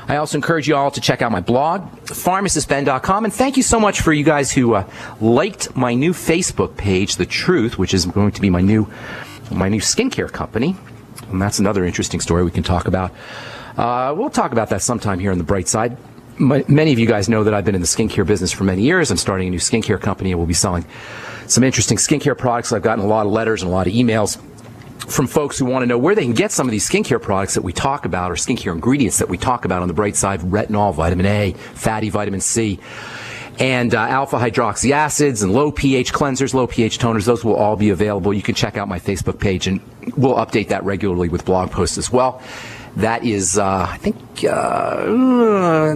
I also encourage you all to check out my blog, pharmacistben.com, and thank you so much for you guys who liked my new Facebook page, The Truth, which is going to be my new skincare company, and that's another interesting story we can talk about. We'll talk about that sometime here on the bright side. Many of you guys know that I've been in the skincare business for many years. I'm starting a new skincare company, and we'll be selling some interesting skincare products. I've gotten a lot of letters and a lot of emails from folks who want to know where they can get some of these skincare products that we talk about, or skincare ingredients that we talk about on the bright side: retinol, vitamin A, fatty vitamin C, and alpha hydroxy acids, and low pH cleansers, low pH toners. Those will all be available. You can check out my Facebook page, and we'll update that regularly with blog posts as well. That is, I think,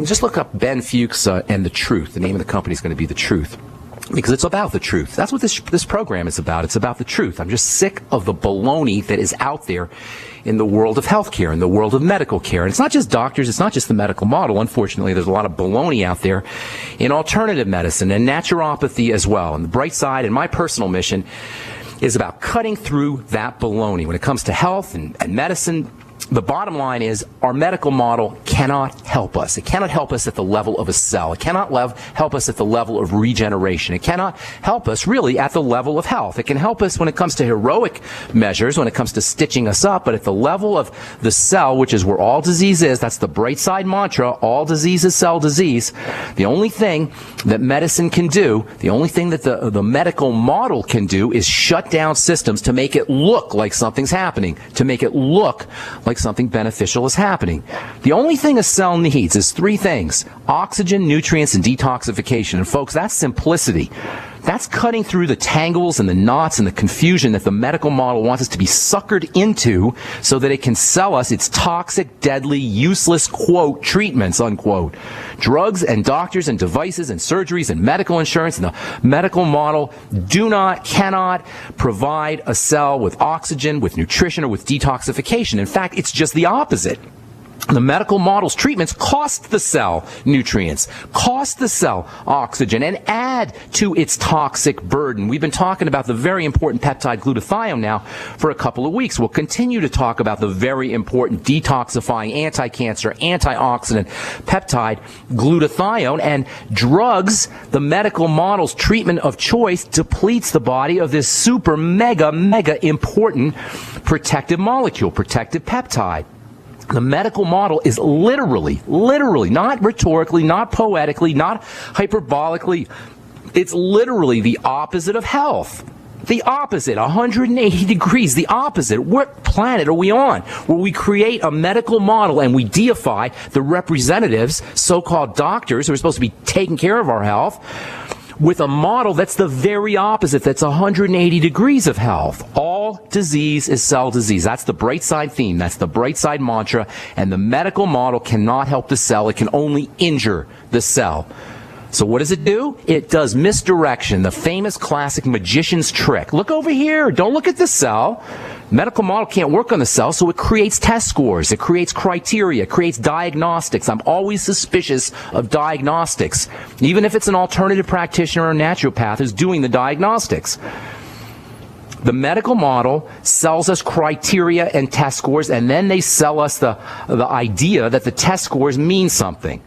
just look up Ben Fuchs and The Truth. The name of the company is going to be The Truth, because it's about the truth. That's what this program is about. It's about the truth. I'm just sick of the baloney that is out there in the world of healthcare, in the world of medical care. And it's not just doctors, it's not just the medical model. Unfortunately, there's a lot of baloney out there in alternative medicine and naturopathy as well. And the bright side, and my personal mission, is about cutting through that baloney. When it comes to health and medicine, the bottom line is our medical model cannot help us. It cannot help us at the level of a cell. It cannot help us at the level of regeneration. It cannot help us really at the level of health. It can help us when it comes to heroic measures, when it comes to stitching us up, but at the level of the cell, which is where all disease is, that's the bright side mantra, all disease is cell disease. The only thing that medicine can do, the only thing that the medical model can do, is shut down systems to make it look like something's happening, to make it look like something beneficial is happening. The only thing a cell needs is three things: oxygen, nutrients, and detoxification. And folks, that's simplicity. That's cutting through the tangles and the knots and the confusion that the medical model wants us to be suckered into so that it can sell us its toxic, deadly, useless, quote, treatments, unquote. Drugs and doctors and devices and surgeries and medical insurance and the medical model cannot provide a cell with oxygen, with nutrition, or with detoxification. In fact, it's just the opposite. The medical model's treatments cost the cell nutrients, cost the cell oxygen, and add to its toxic burden. We've been talking about the very important peptide glutathione now for a couple of weeks. We'll continue to talk about the very important detoxifying, anti-cancer, antioxidant peptide glutathione. And drugs, the medical model's treatment of choice, depletes the body of this super mega important protective molecule, protective peptide. The medical model is literally, not rhetorically, not poetically, not hyperbolically, it's literally the opposite of health. The opposite, 180 degrees, the opposite. What planet are we on where we create a medical model and we deify the representatives, so-called doctors, who are supposed to be taking care of our health, with a model that's the very opposite, that's 180 degrees of health? All disease is cell disease. That's the bright side theme. That's the bright side mantra. And the medical model cannot help the cell. It can only injure the cell. So what does it do? It does misdirection, the famous classic magician's trick. Look over here. Don't look at the cell. Medical model can't work on the cell, so it creates test scores. It creates criteria. It creates diagnostics. I'm always suspicious of diagnostics, even if it's an alternative practitioner or naturopath who's doing the diagnostics. The medical model sells us criteria and test scores, and then they sell us the idea that the test scores mean something.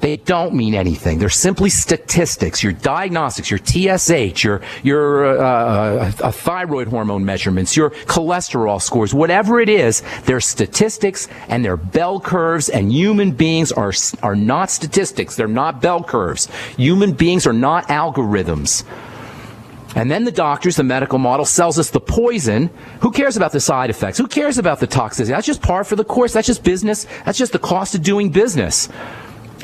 They don't mean anything. They're simply statistics. Your diagnostics, your TSH, your thyroid hormone measurements, your cholesterol scores, whatever it is, they're statistics and they're bell curves, and human beings are not statistics. They're not bell curves. Human beings are not algorithms. And then the doctors, the medical model, sells us the poison. Who cares about the side effects? Who cares about the toxicity? That's just par for the course. That's just business. That's just the cost of doing business.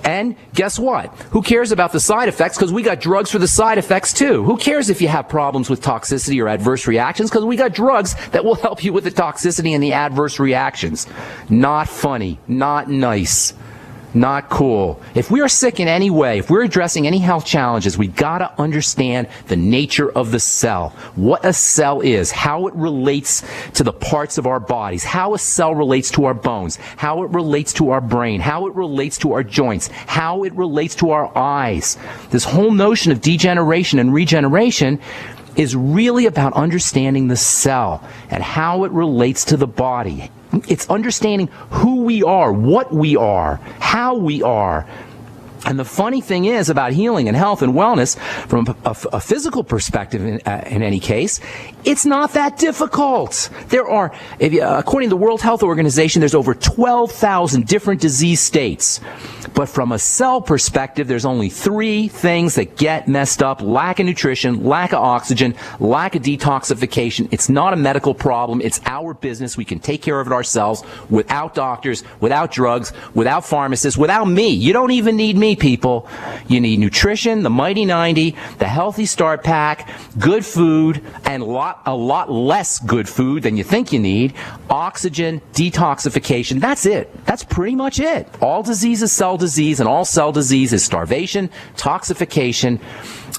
And guess what? Who cares about the side effects? Because we got drugs for the side effects too. Who cares if you have problems with toxicity or adverse reactions? Because we got drugs that will help you with the toxicity and the adverse reactions. Not funny. Not nice. Not cool. If we are sick in any way, if we're addressing any health challenges, we gotta understand the nature of the cell. What a cell is, how it relates to the parts of our bodies, how a cell relates to our bones, how it relates to our brain, how it relates to our joints, how it relates to our eyes. This whole notion of degeneration and regeneration is really about understanding the cell and how it relates to the body. It's understanding who we are, what we are, how we are. And the funny thing is about healing and health and wellness, from a physical perspective in any case, it's not that difficult. There are, according to the World Health Organization, there's over 12,000 different disease states. But from a cell perspective, there's only 3 things that get messed up: lack of nutrition, lack of oxygen, lack of detoxification. It's not a medical problem. It's our business. We can take care of it ourselves without doctors, without drugs, without pharmacists, without me. You don't even need me, people. You need nutrition, the Mighty 90, the Healthy Start Pack, good food, and a lot less good food than you think you need, oxygen, detoxification. That's it. That's pretty much it. All disease is cell disease, and all cell disease is starvation, toxification,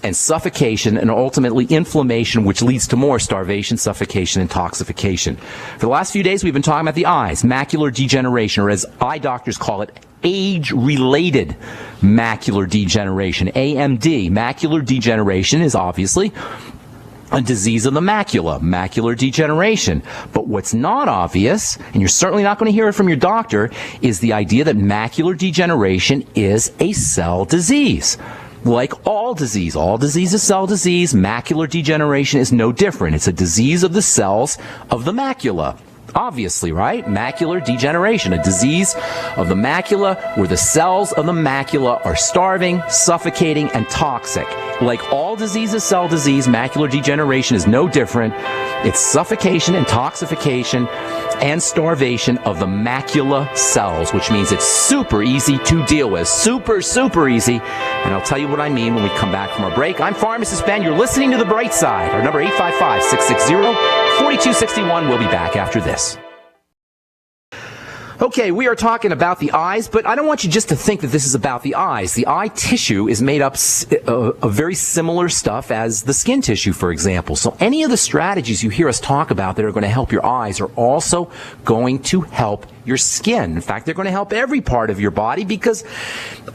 and suffocation, and ultimately inflammation, which leads to more starvation, suffocation, and toxification. For the last few days, we've been talking about the eyes, macular degeneration, or as eye doctors call it, age-related macular degeneration, AMD. Macular degeneration is obviously a disease of the macula, macular degeneration. But what's not obvious, and you're certainly not going to hear it from your doctor, is the idea that macular degeneration is a cell disease. Like all disease is cell disease. Macular degeneration is no different. It's a disease of the cells of the macula. Obviously, right? Macular degeneration, a disease of the macula where the cells of the macula are starving, suffocating, and toxic. Like all disease is cell disease, macular degeneration is no different. It's suffocation, intoxication, and starvation of the macula cells, which means it's super easy to deal with. Super, super easy. And I'll tell you what I mean when we come back from our break. I'm Pharmacist Ben. You're listening to The Bright Side. Our number 855-660-4261. We'll be back after this. Okay, we are talking about the eyes, but I don't want you just to think that this is about the eyes. The eye tissue is made up of very similar stuff as the skin tissue, for example. So any of the strategies you hear us talk about that are going to help your eyes are also going to help your skin. In fact, they're going to help every part of your body, because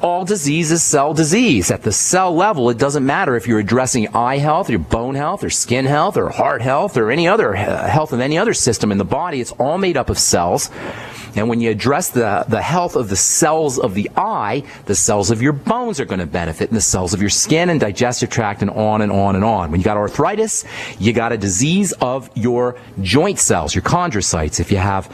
all disease is cell disease. At the cell level, it doesn't matter if you're addressing eye health, or bone health, or skin health, or heart health, or any other health of any other system in the body. It's all made up of cells. And when you address the health of the cells of the eye, the cells of your bones are going to benefit, and the cells of your skin and digestive tract, and on and on and on. When you got arthritis, you got a disease of your joint cells, your chondrocytes. If you have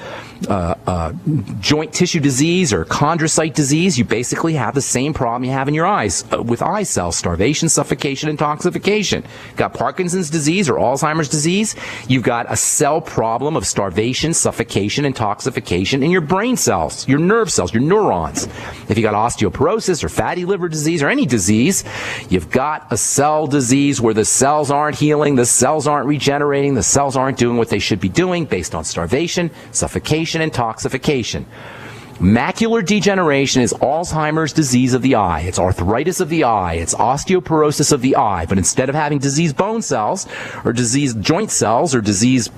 joint tissue disease or chondrocyte disease, you basically have the same problem you have in your eyes with eye cells: starvation, suffocation, and toxification. Got Parkinson's disease or Alzheimer's disease, you've got a cell problem of starvation, suffocation, and toxification in your brain cells, your nerve cells, your neurons. If you got osteoporosis or fatty liver disease or any disease, you've got a cell disease where the cells aren't healing, the cells aren't regenerating, the cells aren't doing what they should be doing based on starvation, suffocation, and toxification. Macular degeneration is Alzheimer's disease of the eye. It's arthritis of the eye. It's osteoporosis of the eye. But instead of having diseased bone cells or diseased joint cells or diseased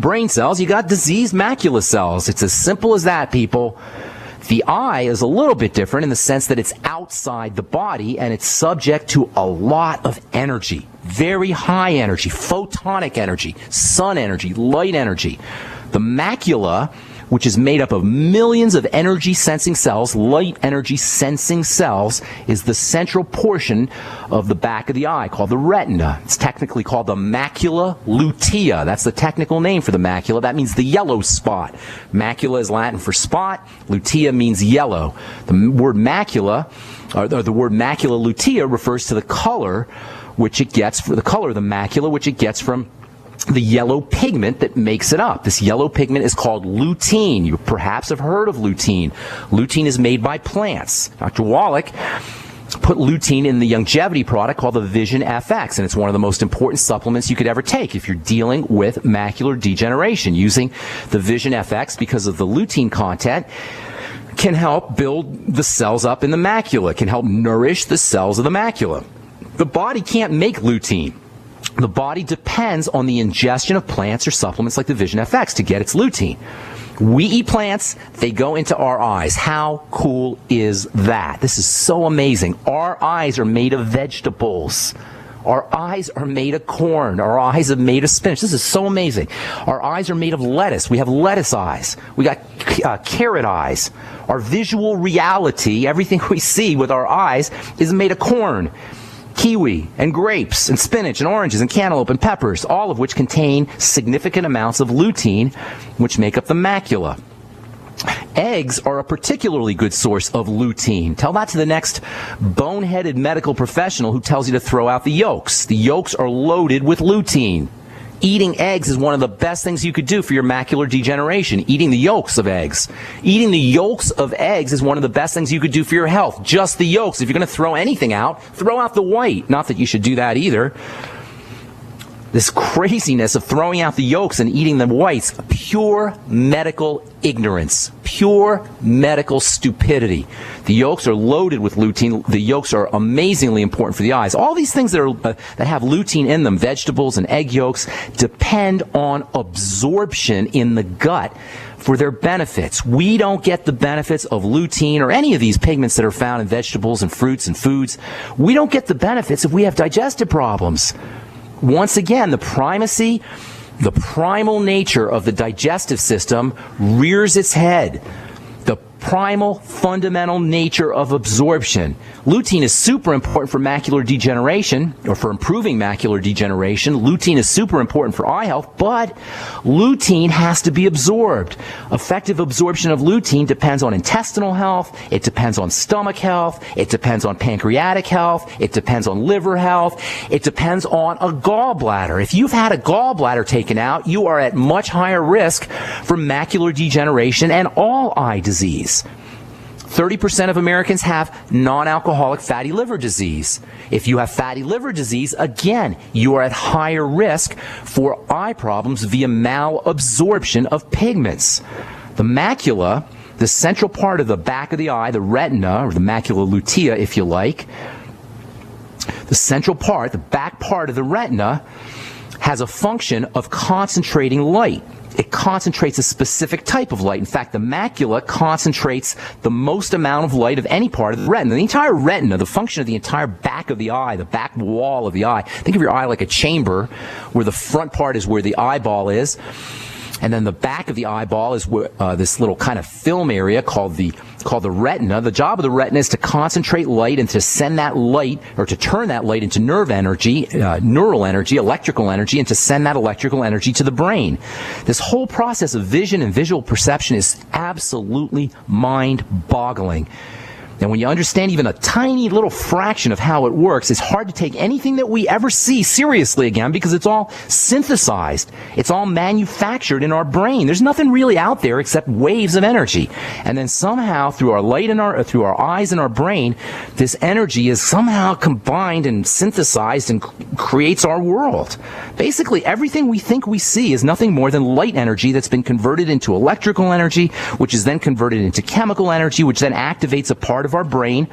brain cells, you got diseased macula cells. It's as simple as that, people. The eye is a little bit different in the sense that it's outside the body, and it's subject to a lot of energy. Very high energy, photonic energy, sun energy, light energy. The macula, which is made up of millions of energy-sensing cells, light energy-sensing cells, is the central portion of the back of the eye called the retina. It's technically called the macula lutea. That's the technical name for the macula. That means the yellow spot. Macula is Latin for spot. Lutea means yellow. The word macula, or the word macula lutea, refers to the color which it gets, for the color of the macula, which it gets from the yellow pigment that makes it up. This yellow pigment is called lutein. You perhaps have heard of lutein. Lutein is made by plants. Dr. Wallach put lutein in the longevity product called the Vision FX, and it's one of the most important supplements you could ever take if you're dealing with macular degeneration. Using the Vision FX, because of the lutein content, can help build the cells up in the macula, can help nourish the cells of the macula. The body can't make lutein. The body depends on the ingestion of plants or supplements like the Vision FX to get its lutein. We eat plants, they go into our eyes. How cool is that? This is so amazing. Our eyes are made of vegetables. Our eyes are made of corn. Our eyes are made of spinach. This is so amazing. Our eyes are made of lettuce. We have lettuce eyes. We got carrot eyes. Our visual reality, everything we see with our eyes, is made of corn, kiwi, and grapes, and spinach, and oranges, and cantaloupe, and peppers, all of which contain significant amounts of lutein, which make up the macula. Eggs are a particularly good source of lutein. Tell that to the next boneheaded medical professional who tells you to throw out the yolks. The yolks are loaded with lutein. Eating eggs is one of the best things you could do for your macular degeneration. Eating the yolks of eggs. Eating the yolks of eggs is one of the best things you could do for your health. Just the yolks. If you're going to throw anything out, throw out the white. Not that you should do that either. This craziness of throwing out the yolks and eating the whites, pure medical ignorance, pure medical stupidity. The yolks are loaded with lutein. The yolks are amazingly important for the eyes. All these things that have lutein in them, vegetables and egg yolks, depend on absorption in the gut for their benefits. We don't get the benefits of lutein or any of these pigments that are found in vegetables and fruits and foods. We don't get the benefits if we have digestive problems. Once again, the primacy, the primal nature of the digestive system rears its head. The primal, fundamental nature of absorption. Lutein is super important for macular degeneration, or for improving macular degeneration. Lutein is super important for eye health, but lutein has to be absorbed. Effective absorption of lutein depends on intestinal health, it depends on stomach health, it depends on pancreatic health, it depends on liver health, it depends on a gallbladder. If you've had a gallbladder taken out, you are at much higher risk for macular degeneration and all eye disease. 30% of Americans have non-alcoholic fatty liver disease. If you have fatty liver disease, again, you are at higher risk for eye problems via malabsorption of pigments. The macula, the central part of the back of the eye, the retina, or the macula lutea, if you like, the central part, the back part of the retina, has a function of concentrating light. It concentrates a specific type of light. In fact, the macula concentrates the most amount of light of any part of the retina. The entire retina, the function of the entire back of the eye, the back wall of the eye. Think of your eye like a chamber where the front part is where the eyeball is. And then the back of the eyeball is where, this little kind of film area called the retina. The job of the retina is to concentrate light and to send that light, or to turn that light into nerve energy, neural energy, electrical energy, and to send that electrical energy to the brain. This whole process of vision and visual perception is absolutely mind-boggling. And when you understand even a tiny little fraction of how it works, it's hard to take anything that we ever see seriously again, because it's all synthesized. It's all manufactured in our brain. There's nothing really out there except waves of energy. And then somehow, through our light and through our eyes and our brain, this energy is somehow combined and synthesized and creates our world. Basically, everything we think we see is nothing more than light energy that's been converted into electrical energy, which is then converted into chemical energy, which then activates a part of our brain,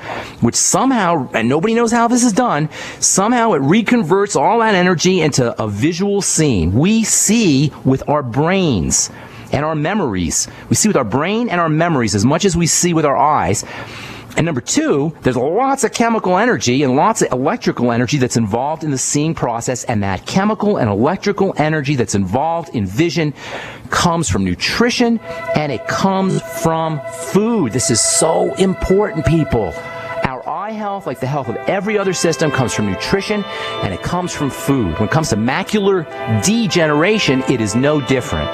which somehow, and nobody knows how this is done, somehow it reconverts all that energy into a visual scene. We see with our brains and our memories. We see with our brain and our memories as much as we see with our eyes. And number two, there's lots of chemical energy and lots of electrical energy that's involved in the seeing process, and that chemical and electrical energy that's involved in vision comes from nutrition, and it comes from food. This is so important, people. Our eye health, like the health of every other system, comes from nutrition, and it comes from food. When it comes to macular degeneration, it is no different.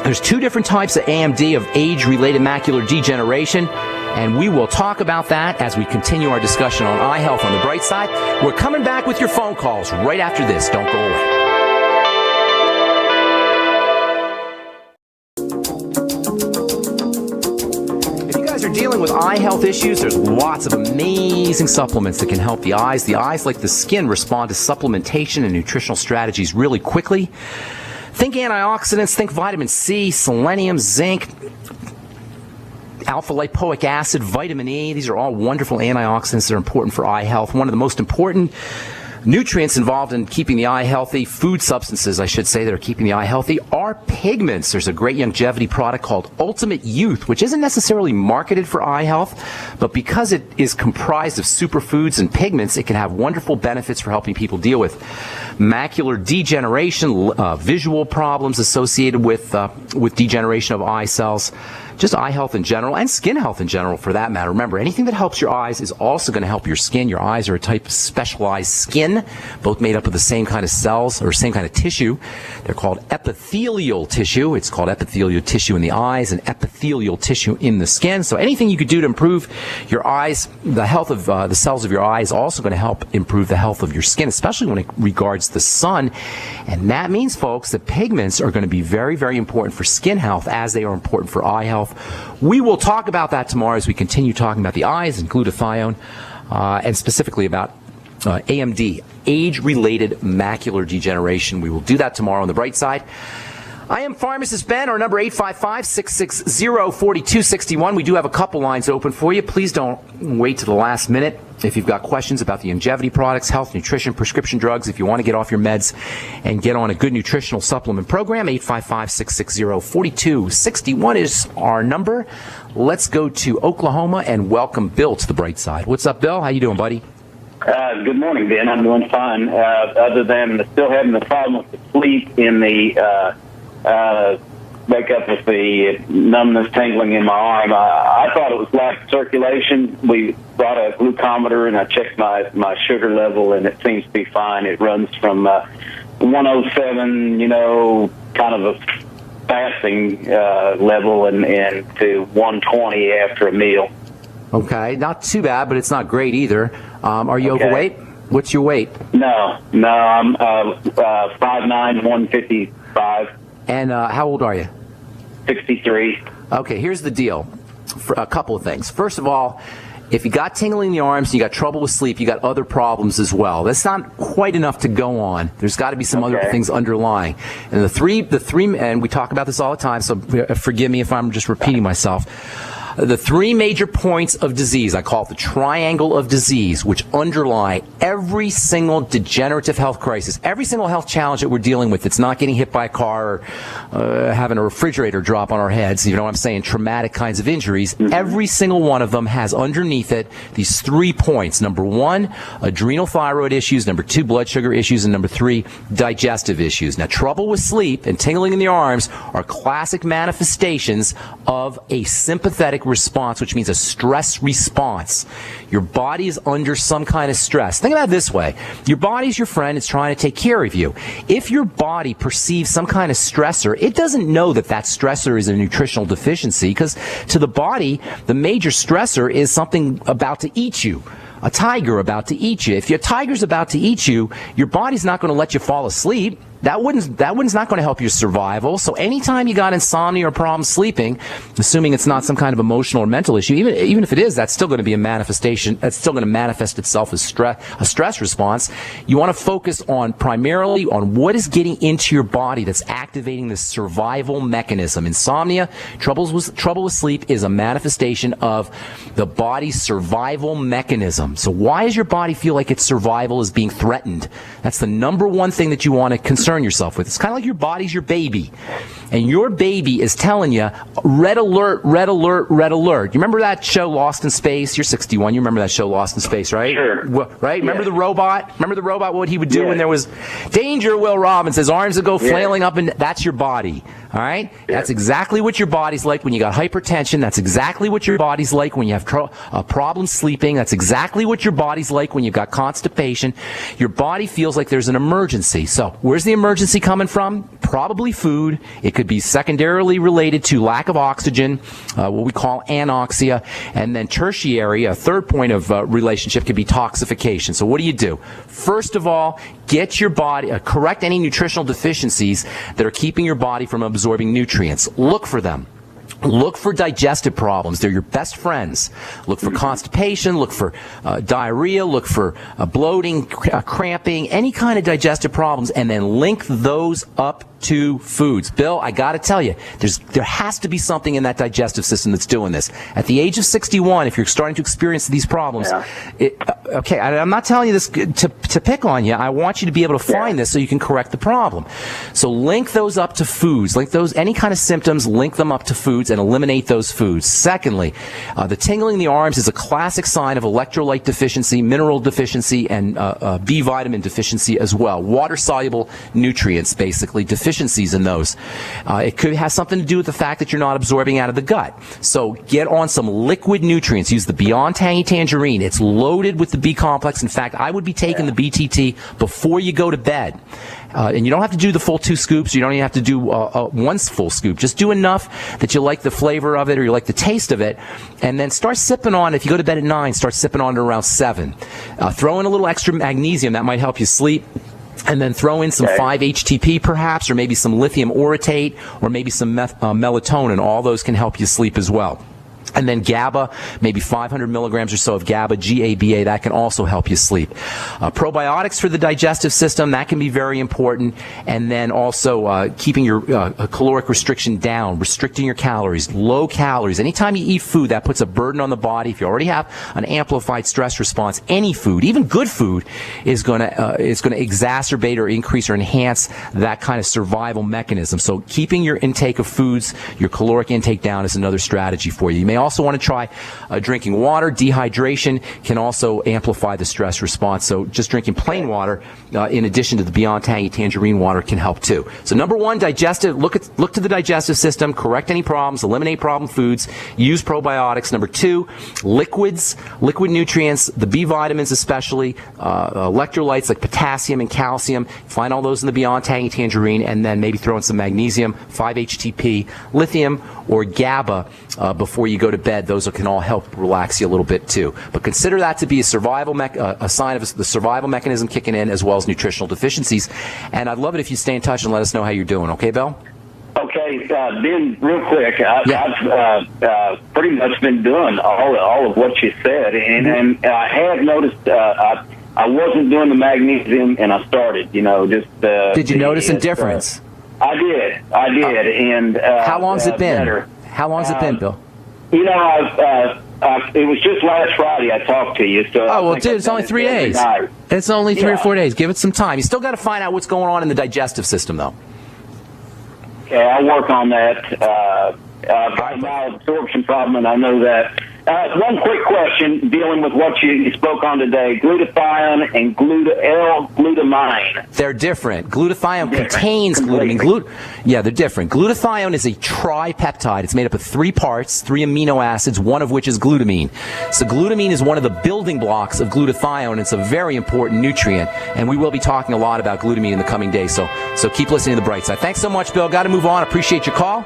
There's two different types of AMD, of age-related macular degeneration, and we will talk about that as we continue our discussion on eye health on the bright side. We're coming back with your phone calls right after this. Don't go away. Dealing with eye health issues, there's lots of amazing supplements that can help the eyes. The eyes, like the skin, respond to supplementation and nutritional strategies really quickly. Think antioxidants, think vitamin C, selenium, zinc, alpha-lipoic acid, vitamin E. These are all wonderful antioxidants that are important for eye health. One of the most important nutrients involved in keeping the eye healthy, food substances, I should say, that are keeping the eye healthy, are pigments. There's a great longevity product called Ultimate Youth, which isn't necessarily marketed for eye health, but because it is comprised of superfoods and pigments, it can have wonderful benefits for helping people deal with macular degeneration, visual problems associated with degeneration of eye cells, just eye health in general, and skin health in general for that matter. Remember, anything that helps your eyes is also going to help your skin. Your eyes are a type of specialized skin, both made up of the same kind of cells or same kind of tissue. They're called epithelial tissue. It's called epithelial tissue in the eyes and epithelial tissue in the skin. So anything you could do to improve your eyes, the health of the cells of your eyes, is also going to help improve the health of your skin, especially when it regards the sun. And that means, folks, that pigments are going to be very, very important for skin health as they are important for eye health. We will talk about that tomorrow as we continue talking about the eyes and glutathione, and specifically about AMD, age-related macular degeneration. We will do that tomorrow on the bright side. I am Pharmacist Ben, our number 855-660-4261. We do have a couple lines open for you. Please don't wait to the last minute. If you've got questions about the longevity products, health, nutrition, prescription drugs, if you want to get off your meds and get on a good nutritional supplement program, 855-660-4261 is our number. Let's go to Oklahoma and welcome Bill to the bright side. What's up, Bill? How you doing, buddy? Good morning, Ben. I'm doing fine, other than still having the problem with the sleep in the wake up with the numbness, tingling in my arm. I thought it was lack of circulation. We brought a glucometer, and I checked my sugar level, and it seems to be fine. It runs from 107, kind of a fasting level, and to 120 after a meal. Okay, not too bad, but it's not great either. Are you overweight? What's your weight? No, I'm 5'9", 155. And how old are you? 63. Okay, here's the deal. For a couple of things. First of all, if you got tingling in the arms and you got trouble with sleep, you got other problems as well. That's not quite enough to go on. There's got to be some other things underlying. And the three, and we talk about this all the time, so forgive me if I'm just repeating myself. The three major points of disease, I call it the triangle of disease, which underlie every single degenerative health crisis, every single health challenge that we're dealing with that's not getting hit by a car or having a refrigerator drop on our heads, you know what I'm saying, traumatic kinds of injuries. Every single one of them has underneath it these 3 points. Number one, adrenal thyroid issues. Number two, blood sugar issues. And number three, digestive issues. Now, trouble with sleep and tingling in the arms are classic manifestations of a sympathetic response, which means a stress response. Your body is under some kind of stress. Think about it this way. Your body's your friend. It's trying to take care of you. If your body perceives some kind of stressor, it doesn't know that that stressor is a nutritional deficiency, because to the body, the major stressor is something about to eat you. A tiger about to eat you. If your tiger's about to eat you, your body's not going to let you fall asleep. That one's not going to help your survival. So anytime you got insomnia or problems sleeping, assuming it's not some kind of emotional or mental issue, even if it is, that's still going to be a manifestation. That's still going to manifest itself as a stress response. You want to focus on primarily on what is getting into your body that's activating the survival mechanism. Insomnia, trouble with sleep is a manifestation of the body's survival mechanism. So why does your body feel like its survival is being threatened? That's the number one thing that you want to concern yourself with. It's kind of like your body's your baby, and your baby is telling you, red alert, red alert, red alert. You remember that show Lost in Space? You're 61. You remember that show Lost in Space, right? Sure. Right? Remember the robot? Remember the robot, what he would do when there was danger? Will Robbins, his arms would go flailing up, and that's your body. All right? That's exactly what your body's like when you got hypertension. That's exactly what your body's like when you have a problem sleeping. That's exactly what your body's like when you've got constipation. Your body feels like there's an emergency. So where's the emergency coming from? Probably food. It could be secondarily related to lack of oxygen, what we call anoxia. And then tertiary, a third point of relationship, could be toxification. So what do you do? First of all, get your body, correct any nutritional deficiencies that are keeping your body from absorbing nutrients. Look for them. Look for digestive problems. They're your best friends. Look for constipation. Look for diarrhea. Look for bloating, cramping, any kind of digestive problems, and then link those up to foods. Bill, I got to tell you, there has to be something in that digestive system that's doing this. At the age of 61, if you're starting to experience these problems, I'm not telling you this to pick on you. I want you to be able to find this so you can correct the problem. So link those up to foods. Link those, any kind of symptoms, link them up to foods and eliminate those foods. Secondly, the tingling in the arms is a classic sign of electrolyte deficiency, mineral deficiency, and B vitamin deficiency as well. Water-soluble nutrients, basically, deficiencies in those. It could have something to do with the fact that you're not absorbing out of the gut. So get on some liquid nutrients. Use the Beyond Tangy Tangerine. It's loaded with the B complex. In fact, I would be taking the BTT before you go to bed. And you don't have to do the full 2 scoops. You don't even have to do one full scoop. Just do enough that you like the flavor of it or you like the taste of it. And then start sipping on, if you go to bed at 9, start sipping on it around 7. Throw in a little extra magnesium. That might help you sleep. And then throw in some 5-HTP perhaps, or maybe some lithium orotate, or maybe some melatonin. All those can help you sleep as well. And then GABA, maybe 500 milligrams or so of GABA, GABA, that can also help you sleep. Probiotics for the digestive system, that can be very important. And then also keeping your caloric restriction down, restricting your calories, low calories. Anytime you eat food, that puts a burden on the body. If you already have an amplified stress response, any food, even good food, is going to exacerbate or increase or enhance that kind of survival mechanism. So keeping your intake of foods, your caloric intake down is another strategy for you. You may also want to try drinking water. Dehydration can also amplify the stress response. So just drinking plain water, in addition to the Beyond Tangy Tangerine water, can help too. So number one, digestive. Look to the digestive system. Correct any problems. Eliminate problem foods. Use probiotics. Number 2, liquids, liquid nutrients, the B vitamins especially, electrolytes like potassium and calcium. Find all those in the Beyond Tangy Tangerine, and then maybe throw in some magnesium, 5-HTP, lithium, or GABA before you go to bed. Those can all help relax you a little bit too. But consider that to be a sign of the survival mechanism kicking in, as well as nutritional deficiencies. And I'd love it if you stay in touch and let us know how you're doing. Okay, Bill? Okay, Ben, real quick, I've pretty much been doing all of what you said, and I have noticed I wasn't doing the magnesium, and I started, Did you notice a difference? I did, and how long's it been? Better. How long's it been, Bill? It was just last Friday I talked to you. So dude, it's only 3 days. It's only 3 or 4 days. Give it some time. You still got to find out what's going on in the digestive system, though. Okay, I'll work on that. I've got a malabsorption problem, and I know that. One quick question dealing with what you spoke on today: glutathione and L-glutamine. They're different. Glutathione contains glutamine. They're different. Glutathione is a tripeptide. It's made up of 3 parts, 3 amino acids, one of which is glutamine. So glutamine is one of the building blocks of glutathione. It's a very important nutrient, and we will be talking a lot about glutamine in the coming days. So keep listening to The Bright Side. Thanks so much, Bill. Got to move on. Appreciate your call.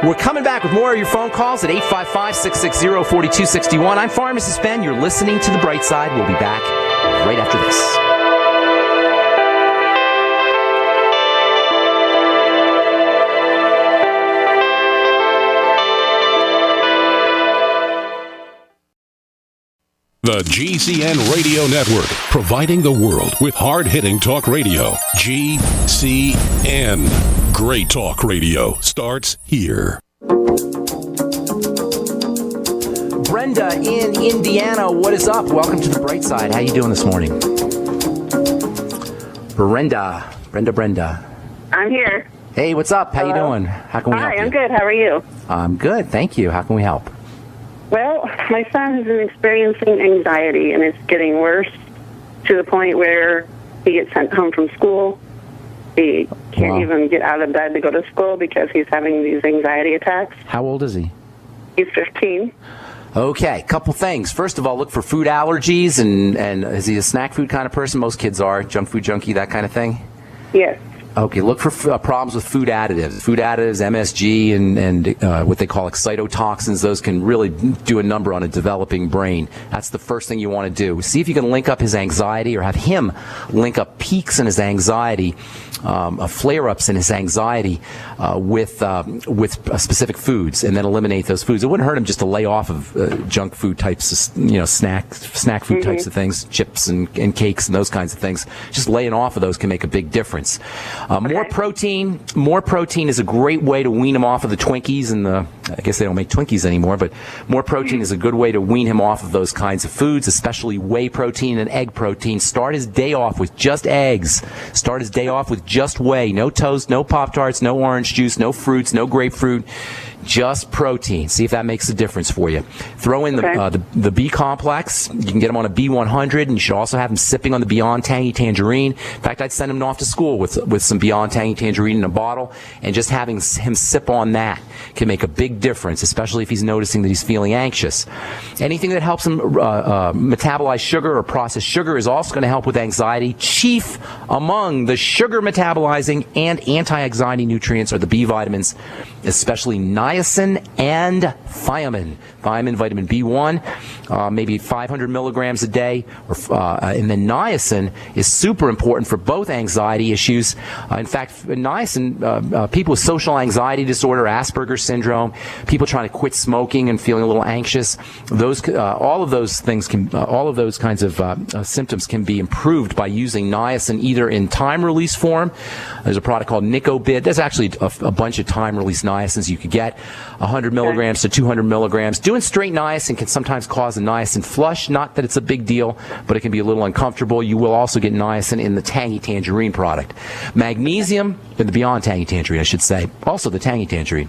We're coming back with more of your phone calls at 855-660-4261. I'm Pharmacist Ben. You're listening to The Bright Side. We'll be back right after this. The GCN Radio Network, providing the world with hard-hitting talk radio. GCN. Great talk radio starts here. Brenda in Indiana, what is up? Welcome to The Bright Side. How you doing this morning? Brenda. I'm here. Hey, what's up? How you doing? How can we help you? Hi, I'm good. How are you? I'm good, thank you. How can we help? Well, my son has been experiencing anxiety, and it's getting worse to the point where he gets sent home from school. He can't even get out of bed to go to school because he's having these anxiety attacks. How old is he? He's 15. Okay, couple things. First of all, look for food allergies, and is he a snack food kind of person? Most kids are. Junk food junkie, that kind of thing? Yes. Okay, look for problems with food additives. Food additives, MSG, and what they call excitotoxins. Those can really do a number on a developing brain. That's the first thing you want to do. See if you can link up his anxiety, or have him link up peaks in his anxiety, flare-ups in his anxiety with specific foods, and then eliminate those foods. It wouldn't hurt him just to lay off of junk food types, snack food types of things, chips and cakes and those kinds of things. Just laying off of those can make a big difference. More protein. More protein is a great way to wean him off of the Twinkies and I guess they don't make Twinkies anymore, but more protein is a good way to wean him off of those kinds of foods, especially whey protein and egg protein. Start his day off with just eggs. Start his day off with just whey. No toast, no Pop-Tarts, no orange juice, no fruits, no grapefruit. Just protein. See if that makes a difference for you. Throw in the B complex. You can get him on a B100, and you should also have him sipping on the Beyond Tangy Tangerine. In fact, I'd send him off to school with some Beyond Tangy Tangerine in a bottle, and just having him sip on that can make a big difference, especially if he's noticing that he's feeling anxious. Anything that helps him metabolize sugar or process sugar is also going to help with anxiety. Chief among the sugar metabolizing and anti-anxiety nutrients are the B vitamins, especially niacin and thiamine. Thiamine, vitamin B1, maybe 500 milligrams a day. And then niacin is super important for both anxiety issues. In fact, niacin, people with social anxiety disorder, Asperger's syndrome, people trying to quit smoking and feeling a little anxious, all of those things all of those kinds of symptoms can be improved by using niacin either in time-release form. There's a product called Nicobid. There's actually a bunch of time-release niacins you could get, 100 milligrams to 200 milligrams. Doing straight niacin can sometimes cause a niacin flush. Not that it's a big deal, but it can be a little uncomfortable. You will also get niacin in the Tangy Tangerine product. Magnesium, in the Beyond Tangy Tangerine, I should say. Also the Tangy Tangerine.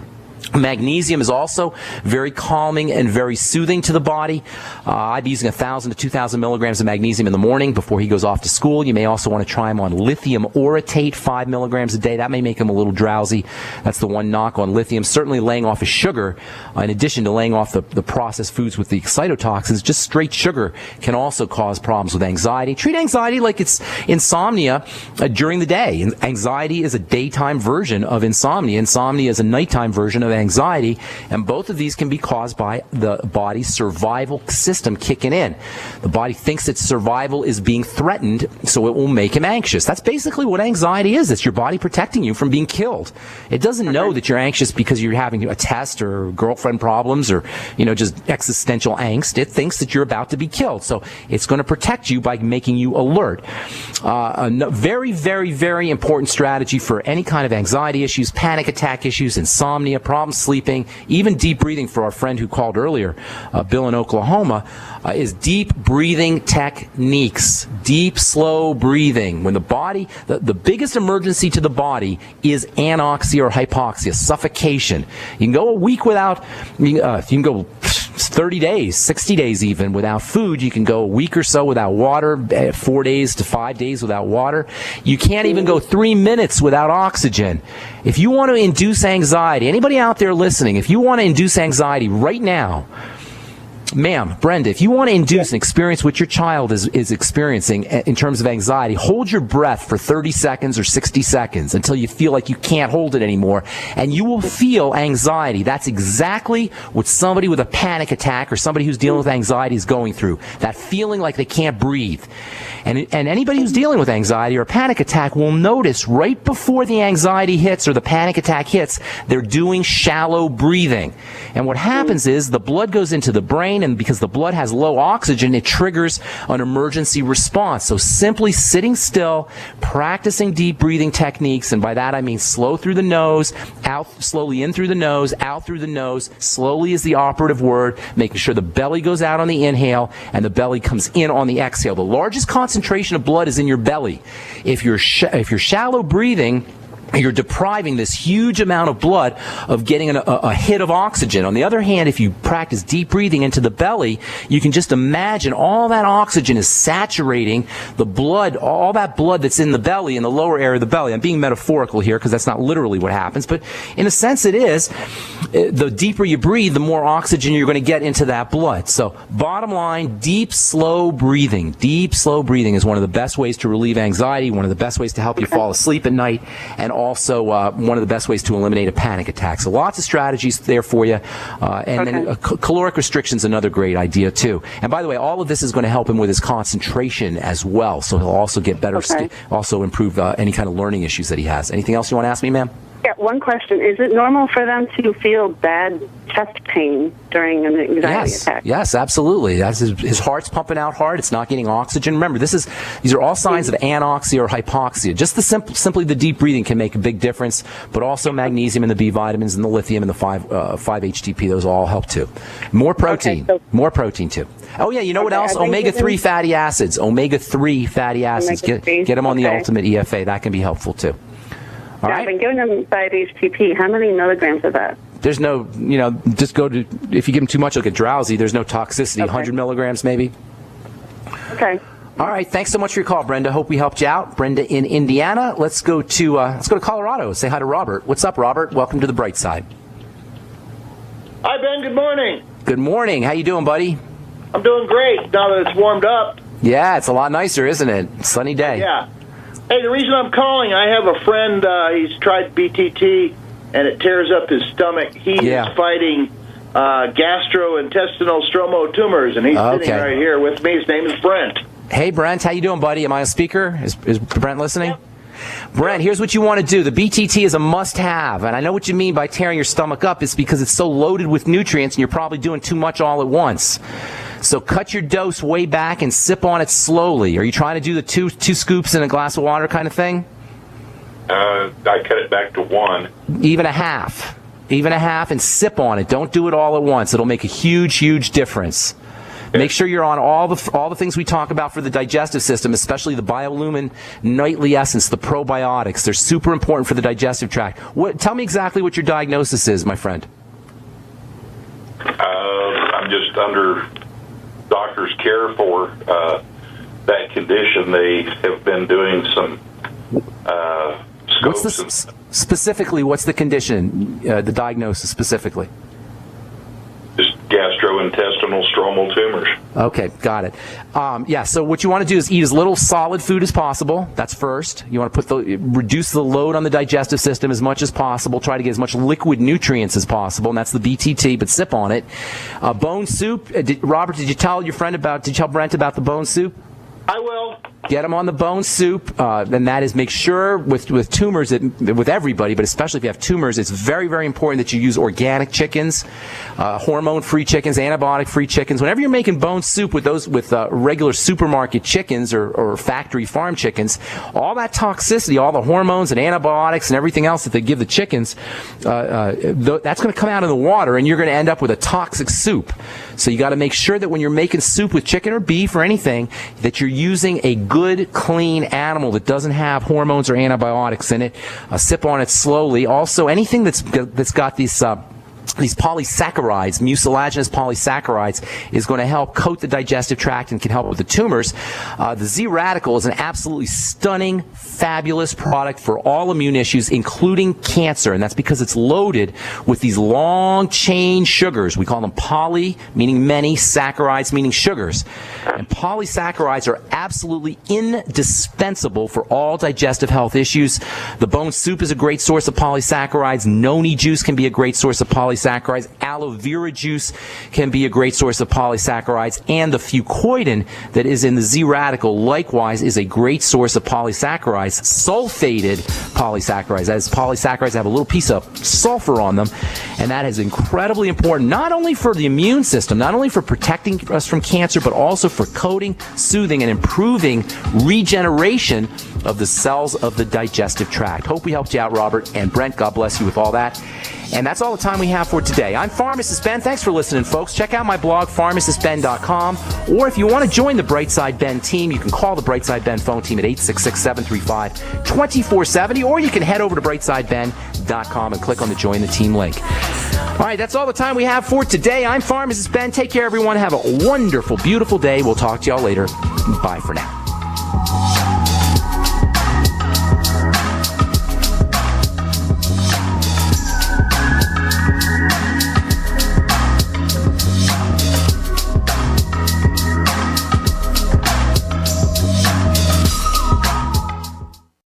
Magnesium is also very calming and very soothing to the body. I'd be using 1,000 to 2,000 milligrams of magnesium in the morning before he goes off to school. You may also want to try him on lithium orotate, 5 milligrams a day. That may make him a little drowsy. That's the one knock on lithium. Certainly laying off his sugar, in addition to laying off the processed foods with the excitotoxins, just straight sugar can also cause problems with anxiety. Treat anxiety like it's insomnia during the day. Anxiety is a daytime version of insomnia. Insomnia is a nighttime version of anxiety, and both of these can be caused by the body's survival system kicking in. The body thinks its survival is being threatened, so it will make him anxious. That's basically what anxiety is. It's your body protecting you from being killed. It doesn't know that you're anxious because you're having a test or girlfriend problems or, just existential angst. It thinks that you're about to be killed, so it's going to protect you by making you alert. Very, very, very important strategy for any kind of anxiety issues, panic attack issues, insomnia, problems sleeping, even deep breathing for our friend who called earlier, Bill in Oklahoma, is deep breathing techniques. Deep, slow breathing. When the body, the biggest emergency to the body is anoxia or hypoxia, suffocation. You can go a week without, you can go 30 days, 60 days even without food. You can go a week or so without water, 4 days to 5 days without water. You can't even go 3 minutes without oxygen. If you want to induce anxiety, anybody out there listening, if you want to induce anxiety right now, ma'am, Brenda, if you want to induce an experience which your child is experiencing in terms of anxiety, hold your breath for 30 seconds or 60 seconds until you feel like you can't hold it anymore, and you will feel anxiety. That's exactly what somebody with a panic attack or somebody who's dealing with anxiety is going through. That feeling like they can't breathe. And anybody who's dealing with anxiety or a panic attack will notice right before the anxiety hits or the panic attack hits, they're doing shallow breathing. And what happens is the blood goes into the brain, and because the blood has low oxygen, it triggers an emergency response. So simply sitting still, practicing deep breathing techniques, and by that I mean slow through the nose, out slowly in through the nose, out through the nose, slowly is the operative word, making sure the belly goes out on the inhale and the belly comes in on the exhale. The largest concentration of blood is in your belly. If you're shallow breathing, you're depriving this huge amount of blood of getting a hit of oxygen. On the other hand, if you practice deep breathing into the belly, you can just imagine all that oxygen is saturating the blood, all that blood that's in the belly, in the lower area of the belly. I'm being metaphorical here because that's not literally what happens, but in a sense it is. The deeper you breathe, the more oxygen you're going to get into that blood. So bottom line, deep, slow breathing. Deep, slow breathing is one of the best ways to relieve anxiety, one of the best ways to help you fall asleep at night, and also one of the best ways to eliminate a panic attack. So lots of strategies there for you. Then caloric restriction is another great idea too. And by the way, all of this is going to help him with his concentration as well. So he'll also get better, also improve any kind of learning issues that he has. Anything else you want to ask me, ma'am? Yeah, one question. Is it normal for them to feel bad chest pain during an anxiety attack? Yes, absolutely. That's his heart's pumping out hard. It's not getting oxygen. Remember, these are all signs of anoxia or hypoxia. Just simply the deep breathing can make a big difference, but also magnesium and the B vitamins and the lithium and the 5-HTP, those all help too. More protein. More protein too. Oh, yeah, you know what else? Omega-3 fatty acids. Omega-3 fatty acids. Get them on the Ultimate EFA. That can be helpful too. All right. I've been giving them 5-HTP. How many milligrams of that? There's no, just go to, if you give them too much, they'll get drowsy. There's no toxicity. Okay. 100 milligrams maybe. Okay. All right. Thanks so much for your call, Brenda. Hope we helped you out. Brenda in Indiana. Let's go to Colorado. Say hi to Robert. What's up, Robert? Welcome to the bright side. Hi, Ben. Good morning. Good morning. How you doing, buddy? I'm doing great now that it's warmed up. Yeah, it's a lot nicer, isn't it? Sunny day. Yeah. Hey, the reason I'm calling, I have a friend, he's tried BTT, and it tears up his stomach. He is fighting gastrointestinal stromal tumors, and he's sitting right here with me. His name is Brent. Hey, Brent. How you doing, buddy? Am I a speaker? Is Brent listening? Yep. Brent, here's what you want to do. The BTT is a must-have, and I know what you mean by tearing your stomach up. It's because it's so loaded with nutrients, and you're probably doing too much all at once. So cut your dose way back and sip on it slowly. Are you trying to do the two scoops in a glass of water kind of thing? I cut it back to one. Even a half, and sip on it. Don't do it all at once. It'll make a huge, huge difference. Make sure you're on all the things we talk about for the digestive system, especially the Biolumin Nightly Essence, the probiotics. They're super important for the digestive tract. Tell me exactly what your diagnosis is, my friend. I'm just under doctor's care for that condition. They have been doing some scopes. Specifically, what's the condition, the diagnosis specifically? Just gastrointestinal stromal tumors. Okay, got it. So what you want to do is eat as little solid food as possible. That's first. You want to reduce the load on the digestive system as much as possible. Try to get as much liquid nutrients as possible, and that's the BTT, but sip on it. Bone soup. Robert, did you tell Brent about the bone soup? I will. Get them on the bone soup, and that is make sure with tumors, with everybody, but especially if you have tumors, it's very, very important that you use organic chickens, hormone-free chickens, antibiotic-free chickens. Whenever you're making bone soup with regular supermarket chickens or factory farm chickens, all that toxicity, all the hormones and antibiotics and everything else that they give the chickens, that's going to come out in the water, and you're going to end up with a toxic soup. So you got to make sure that when you're making soup with chicken or beef or anything, that you're using a good, clean animal that doesn't have hormones or antibiotics in it. Sip on it slowly. Also, anything that's got these polysaccharides, mucilaginous polysaccharides, is going to help coat the digestive tract and can help with the tumors. The Z Radical is an absolutely stunning, fabulous product for all immune issues, including cancer, and that's because it's loaded with these long-chain sugars. We call them poly, meaning many, saccharides, meaning sugars. And polysaccharides are absolutely indispensable for all digestive health issues. The bone soup is a great source of polysaccharides. Noni juice can be a great source of polysaccharides. Aloe vera juice can be a great source of polysaccharides. And the fucoidin that is in the Z Radical, likewise, is a great source of polysaccharides. Sulfated polysaccharides. As polysaccharides have a little piece of sulfur on them, and that is incredibly important, not only for the immune system, not only for protecting us from cancer, but also for coating, soothing, and improving regeneration of the cells of the digestive tract. Hope we helped you out, Robert. And Brent, God bless you with all that. And that's all the time we have for today. I'm Pharmacist Ben. Thanks for listening, folks. Check out my blog, pharmacistben.com. Or if you want to join the Brightside Ben team, you can call the Brightside Ben phone team at 866-735-2470. Or you can head over to brightsideben.com and click on the Join the Team link. All right, that's all the time we have for today. I'm Pharmacist Ben. Take care, everyone. Have a wonderful, beautiful day. We'll talk to y'all later. Bye for now.